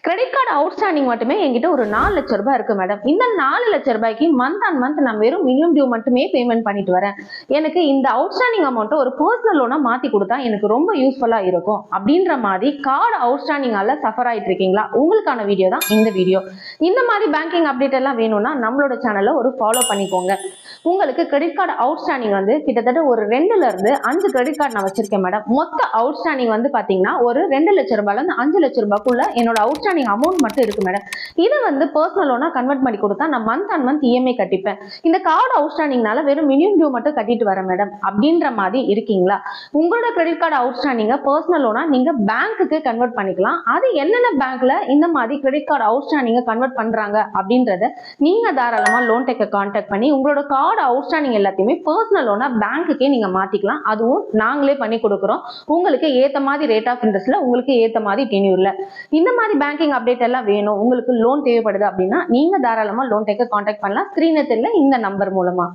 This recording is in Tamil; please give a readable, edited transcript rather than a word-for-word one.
கிரெடிட் கார்டு அவுட்ஸ்டாண்டிங் மட்டுமே என்கிட்ட ஒரு 4 லட்சம் ரூபாய் இருக்கு மேடம். இந்த 4 லட்சம் ரூபாய்க்கு மந்த் ஆன் மந்த் நான் வெறும் மினிமம் டியூ மட்டுமே பேமெண்ட் பண்ணிட்டு வரேன். எனக்கு இந்த அவுட்ஸ்டாண்டிங் அமௌண்ட் ஒரு பர்சனல் லோனா மாத்தி கொடுத்தா எனக்கு ரொம்ப யூஸ்ஃபுல்லா இருக்கும் அப்படின்ற மாதிரி கார்டு அவுட்ஸ்டாண்டிங்கால சஃபர் ஆயிட்டு இருக்கீங்களா? உங்களுக்கான வீடியோ தான் இந்த வீடியோ. இந்த மாதிரி பேங்கிங் அப்டேட் எல்லாம் வேணும்னா நம்மளோட சேனல்ல ஒரு ஃபாலோ பண்ணிக்கோங்க. உங்களுக்கு கிரெடிட் கார்டு அவுட்ஸ்டாண்டிங் வந்து கிட்டத்தட்ட ஒரு 2ல இருந்து 5 கிரெடிட் கார்டு நான் வச்சிருக்கேன் மேடம். மொத்த அவுட்ஸ்டாண்டிங் வந்து பாத்தீங்கன்னா ஒரு 2 லட்சம் ரூபாயில இருந்து 5 லட்சம் ரூபாய்க்குள்ள என்னோட அவுட்ஸ்டாண்டிங் அமௌண்ட் மட்டும் இருக்கு மேடம். இது வந்து பர்சனல் லோனா கன்வெர்ட் பண்ணி கொடுத்தா நான் மந்த் ஆன் மந்த் இஎம்ஐ கட்டிப்பேன். இந்த கார்டு அவுட்ஸ்டாண்டிங்னால வெறும் மினிமம் டியூ மட்டும் கட்டிட்டு வரேன் மேடம் அப்படின்ற மாதிரி இருக்கீங்களா? உங்களோட கிரெடிட் கார்டு அவுட்ஸ்டாண்டிங்க பர்சனல் லோனா நீங்க பேங்க்குக்கு கன்வெர்ட் பண்ணிக்கலாம். அது என்னென்ன பேங்க்ல இந்த மாதிரி கிரெடிட் கார்டு அவுட்ஸ்டாண்டிங்க கன்வெர்ட் பண்றாங்க அப்படின்றத நீங்க தாராளமா லோன் டெக்க கான்டாக்ட் பண்ணி உங்களோட கார்டு அவுட்ஸ்டாண்டிங் எல்லாத்தையுமே பர்சனல் லோனா பேங்க்குக்கே நீங்க மாத்திக்கலாம். அதுவும் நாங்களே பண்ணி கொடுக்குறோம். உங்களுக்கு ஏத்த மாதிரி ரேட் ஆஃப் இன்ட்ரெஸ்ட்ல உங்களுக்கு ஏத்த மாதிரி டென்யூர்ல. இந்த மாதிரி பேங்கிங் அப்டேட் எல்லாம் வேணும், உங்களுக்கு லோன் தேவைப்படுது அப்படின்னா நீங்க தாராளமா லோன் டெக்க கான்டாக்ட் பண்ணலாம். ஸ்கிரீன்ல தெரியல இந்த நம்பர் மூலமா.